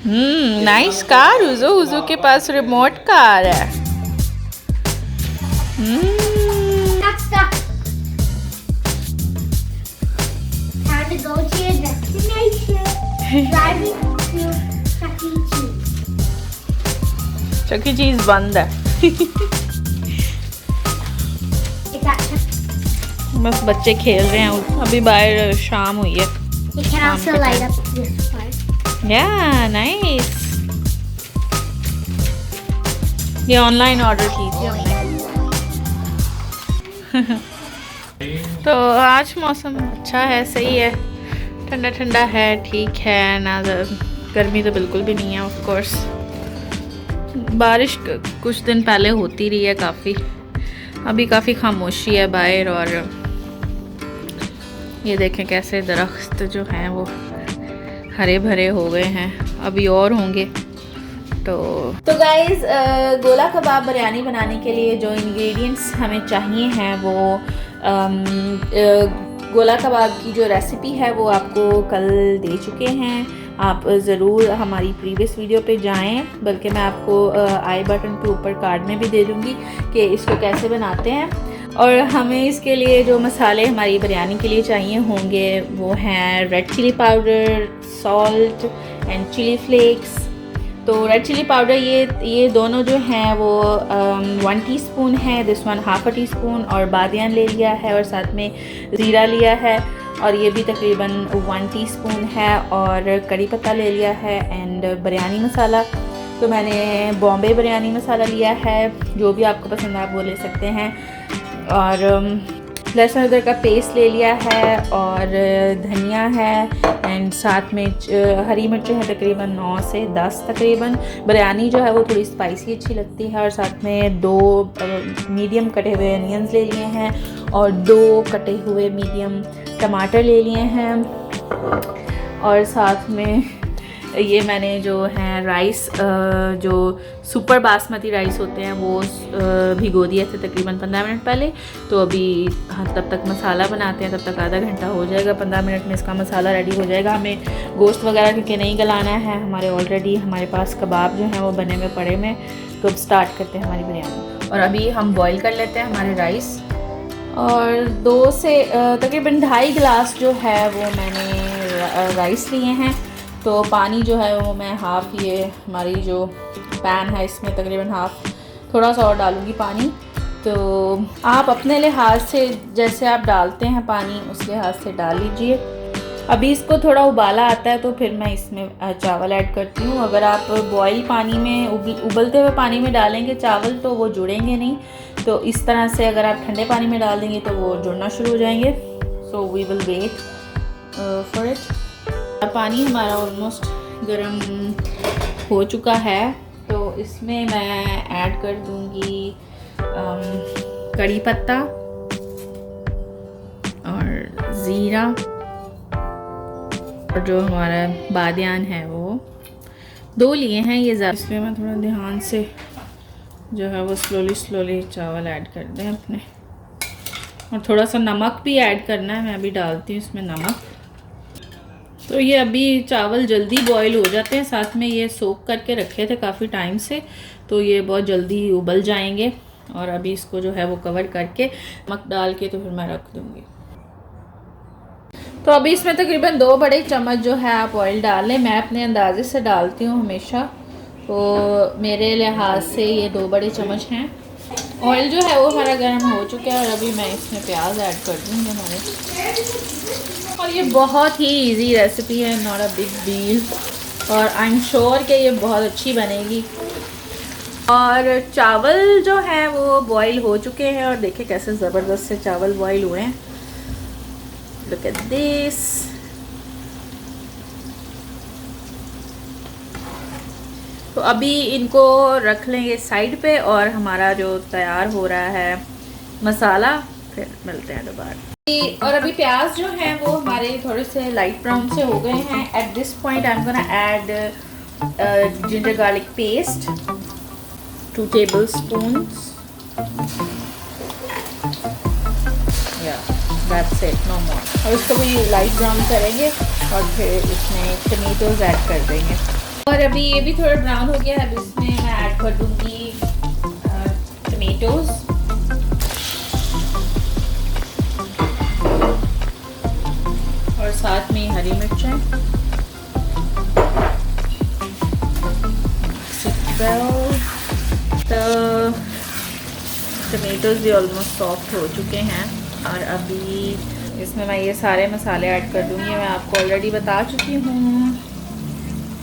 Nice car. उजू के पास remote car है। Time to go to your destination. Driving to Chuck E. Cheese. चकी चीज बंद है। Is that Chuck? बस बच्चे खेल रहे हैं। अभी बाहर शाम हुई है। You can also light up this part. या नाइस। ये ऑनलाइन ऑर्डर की थी हमने। तो आज मौसम अच्छा है, सही है, ठंडा ठंडा है, ठीक है ना। गर्मी तो बिल्कुल भी नहीं है। ऑफ कोर्स बारिश कुछ दिन पहले होती रही है काफ़ी। अभी काफ़ी खामोशी है बाहर। और ये देखें कैसे दरख्त जो हैं वो हरे भरे हो गए हैं, अभी और होंगे। तो गाइज़, गोला कबाब बिरयानी बनाने के लिए जो इंग्रेडिएंट्स हमें चाहिए हैं वो गोला कबाब की जो रेसिपी है वो आपको कल दे चुके हैं। आप ज़रूर हमारी प्रीवियस वीडियो पे जाएं, बल्कि मैं आपको आई बटन के ऊपर कार्ड में भी दे दूँगी कि इसको कैसे बनाते हैं। और हमें इसके लिए जो मसाले हमारी बिरयानी के लिए चाहिए होंगे वो हैं red chilli powder, salt and chilli flakes. तो रेड चिली पाउडर ये दोनों जो हैं वो 1 टीस्पून है, दिस वन 1/2 टीस्पून, और बादियान ले लिया है, और साथ में ज़ीरा लिया है, और ये भी तकरीबन 1 टीस्पून है, और कड़ी पत्ता ले लिया है, एंड बिरयानी मसाला। तो मैंने बॉम्बे बिरयानी मसाला लिया है, जो भी आपको पसंद है आप वो ले सकते हैं। और लहसुन अदरक का पेस्ट ले लिया है, और धनिया है, एंड साथ में हरी मिर्चें हैं तकरीबन 9 से 10 तकरीबन। बिरयानी जो है वो थोड़ी स्पाइसी अच्छी लगती है। और साथ में 2 मीडियम कटे हुए अनियंस ले लिए हैं, और 2 कटे हुए मीडियम टमाटर ले लिए हैं। और साथ में ये मैंने जो है राइस, जो सुपर बासमती राइस होते हैं वो भिगो दिए थे तकरीबन 15 मिनट पहले। तो अभी तब तक मसाला बनाते हैं, तब तक आधा घंटा हो जाएगा। 15 मिनट में इसका मसाला रेडी हो जाएगा। हमें गोश्त वगैरह क्योंकि नहीं गलाना है, हमारे ऑलरेडी हमारे पास कबाब जो हैं वो बने हुए पड़े में। तो अब स्टार्ट करते हैं हमारी बिरयानी। और अभी हम बॉईल कर लेते हैं हमारे राइस। और 2 से तकरीबन 2.5 गिलास जो है वो मैंने राइस लिए हैं। तो पानी जो है वो मैं हाफ़, ये हमारी जो पैन है इसमें तकरीबन हाफ़, थोड़ा सा और डालूँगी पानी। तो आप अपने लिहाज से जैसे आप डालते हैं पानी उस लिहाज से डाल लीजिए। अभी इसको थोड़ा उबाला आता है तो फिर मैं इसमें चावल ऐड करती हूँ। अगर आप बॉयल पानी में उबलते हुए पानी में डालेंगे चावल तो वो जुड़ेंगे नहीं। तो इस तरह से अगर आप ठंडे पानी में डाल देंगे तो वो जुड़ना शुरू हो जाएंगे। So we will wait for it. पानी हमारा ऑलमोस्ट गर्म हो चुका है, तो इसमें मैं ऐड कर दूंगी कड़ी पत्ता और ज़ीरा, और जो हमारा बादियान है वो 2 लिए हैं ये ज़्यादा। इसमें मैं थोड़ा ध्यान से जो है वो स्लोली चावल ऐड कर दें अपने। और थोड़ा सा नमक भी ऐड करना है, मैं अभी डालती हूँ इसमें नमक। तो ये अभी चावल जल्दी बॉईल हो जाते हैं, साथ में ये सोक करके रखे थे काफ़ी टाइम से, तो ये बहुत जल्दी उबल जाएंगे। और अभी इसको जो है वो कवर करके नमक डाल के तो फिर मैं रख दूँगी। तो अभी इसमें तकरीबन 2 बड़े चम्मच जो है आप ऑयल डाल लें। मैं अपने अंदाजे से डालती हूँ हमेशा, तो मेरे लिहाज से ये 2 बड़े चम्मच हैं। ऑयल जो है वो हमारा गर्म हो चुका है, और अभी मैं इसमें प्याज ऐड कर दूँगी हमारे। और ये बहुत ही इजी रेसिपी है, नॉट अ बिग डील, और आई एम श्योर कि ये बहुत अच्छी बनेगी। और चावल जो हैं वो बॉईल हो चुके हैं, और देखिए कैसे ज़बरदस्त से चावल बॉईल हुए हैं। Look at this. तो अभी इनको रख लेंगे साइड पे, और हमारा जो तैयार हो रहा है मसाला, फिर मिलते हैं दोबारा। और अभी प्याज जो हैं वो हमारे थोड़े से लाइट ब्राउन से हो गए हैं। At this point I am gonna add ginger garlic paste 2 tablespoons। That's it, no more. और इसको भी लाइट ब्राउन करेंगे, और फिर इसमें टमेटोज ऐड कर देंगे। और अभी ये भी थोड़ा ब्राउन हो गया है। अभी इसमें मैं ऐड कर दूँगी टमेटोज़। और साथ में हरी मिर्चें। तो टमेटोज़ भी ऑलमोस्ट सॉफ्ट हो चुके हैं और अभी इसमें मैं ये सारे मसाले ऐड कर दूँगी। मैं आपको ऑलरेडी बता चुकी हूँ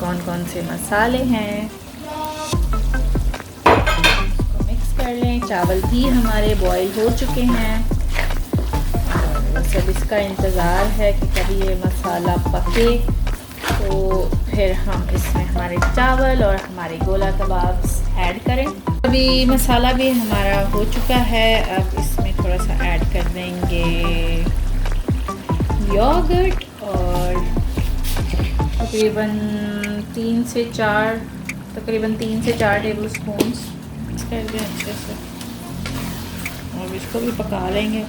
कौन कौन से मसाले हैं। इसको मिक्स कर लें। चावल भी हमारे बॉईल हो चुके हैं और बस अब इसका इंतज़ार है कि कभी ये मसाला पके तो फिर हम इसमें हमारे चावल और हमारे गोला कबाब्स ऐड करें। अभी मसाला भी हमारा हो चुका है। अब इसमें थोड़ा सा ऐड कर देंगे योगर्ट और तकरीबन 3 से 4 टेबल स्पून्स कर दें अच्छे से और इसको भी पका लेंगे।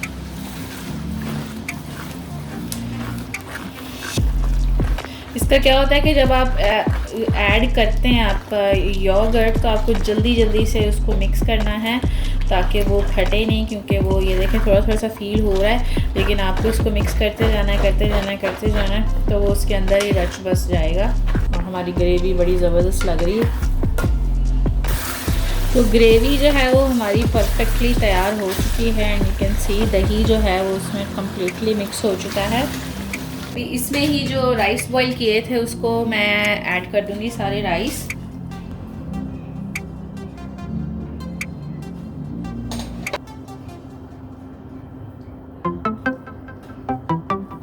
इसका क्या होता है कि जब आप ऐड करते हैं आप योगर्ट तो आपको जल्दी से उसको मिक्स करना है ताकि वो फटे नहीं, क्योंकि वो ये देखें थोड़ा सा फील हो रहा है, लेकिन आपको इसको मिक्स करते जाना है तो वो उसके अंदर ही रच बस जाएगा। और हमारी ग्रेवी बड़ी ज़बरदस्त लग रही है। तो ग्रेवी जो है वो हमारी परफेक्टली तैयार हो चुकी है एंड यू कैन सी दही जो है वो उसमें कम्प्लीटली मिक्स हो चुका है। इसमें ही जो राइस बॉईल किए थे उसको मैं ऐड कर दूंगी सारे राइस।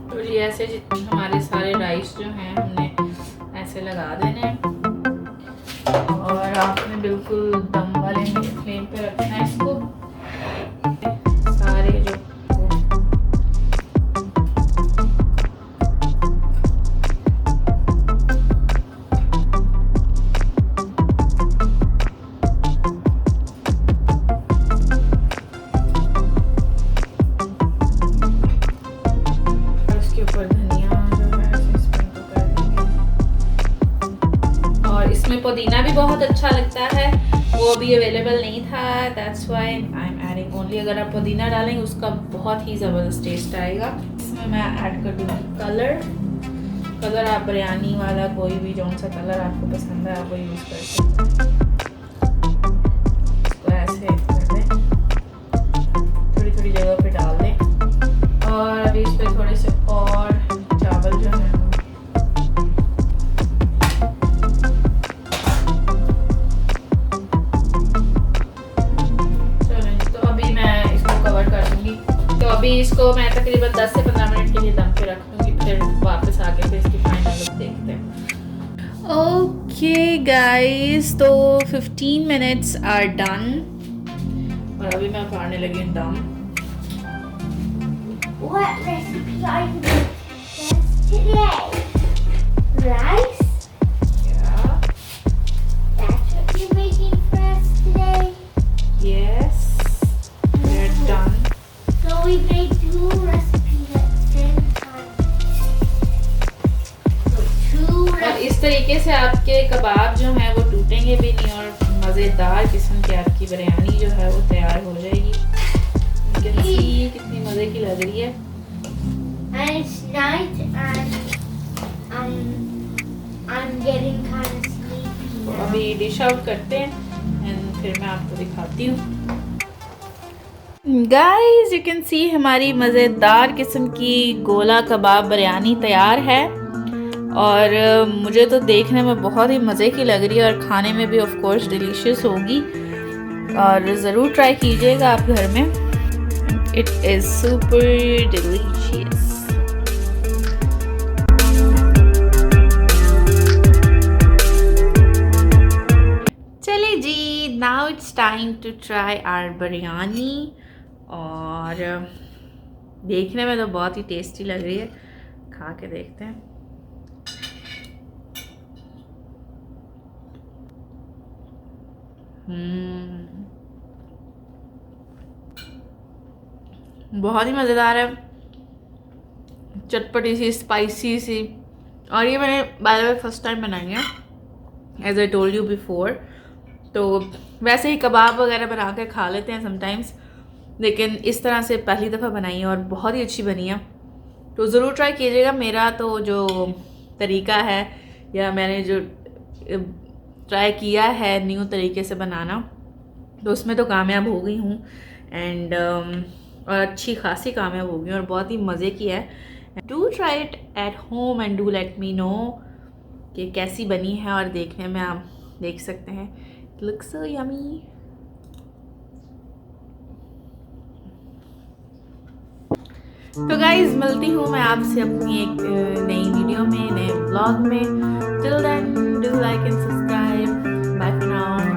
तो ये ऐसे हमारे सारे राइस जो हैं हमने ऐसे लगा देने हैं और आपने बिल्कुल दम वाले फ्लेम पे रखना है इसको। सारे जो पुदीना भी बहुत अच्छा लगता है, वो अभी अवेलेबल नहीं था, that's why I am adding only. अगर आप पुदीना डालेंगे उसका बहुत ही ज़बरदस्त टेस्ट आएगा। इसमें मैं ऐड कर दूँगी कलर आप बिरयानी वाला कोई भी जौन सा कलर आपको पसंद है आप वो यूज़ कर सकते हैं। इसको ऐसे कर दें, थोड़ी जगह पे डाल दें और अभी इस पर थोड़े से और चावल जो है अभी इसको मैं तकरीबन 10 से 15 मिनट के लिए दम पे रख दूँगी, फिर वापस आके फिर इसकी फाइनल लुक देखते हैं। ओके गाइस, तो 15 मिनट्स आर डन और अभी मैं उतारने लगी हूँ दम। What recipe are you making today? Rice? Yeah. That's what you're making for us today? Yes. We're done. So we made 2 recipes at the same time. So 2 और इस तरीके से आपके कबाब जो हैं वो टूटेंगे भी नहीं और मज़ेदार किस्म की आपकी बिरयानी जो है वो तैयार हो जाएगी। You can see कितनी मज़े की लग रही है। And it's night and I'm getting kind of sleepy now. अभी डिश आउट करते हैं एंड फिर मैं आपको दिखाती हूँ। गाइस, यू कैन सी हमारी मज़ेदार किस्म की गोला कबाब बिरयानी तैयार है और मुझे तो देखने में बहुत ही मज़े की लग रही है और खाने में भी ऑफ कोर्स डिलीशियस होगी और ज़रूर ट्राई कीजिएगा आप घर में। It is super delicious. चलिए जी, now it's time to try our biryani और देखने में तो बहुत ही टेस्टी लग रही है, खा के देखते हैं। बहुत ही मज़ेदार है, चटपटी सी, स्पाइसी सी। और ये मैंने by the way first time बनाई है as I told you before. तो वैसे ही कबाब वगैरह बना कर खा लेते हैं समटाइम्स, लेकिन इस तरह से पहली दफ़ा बनाई है और बहुत ही अच्छी बनी है। तो ज़रूर ट्राई कीजिएगा। मेरा तो जो तरीका है या मैंने जो ट्राई किया है न्यू तरीके से बनाना, तो उसमें तो कामयाब हो गई हूँ एंड और अच्छी खासी कामयाब हो गई और बहुत ही मज़े की है। Do try it at home and do let me know कि कैसी बनी है, और देखने में आप देख सकते हैं लुक्स सो यमी। तो गाइज मिलती हूँ मैं आपसे अपनी एक नई वीडियो में, नए ब्लॉग में। Till then do like and subscribe. Bye for now.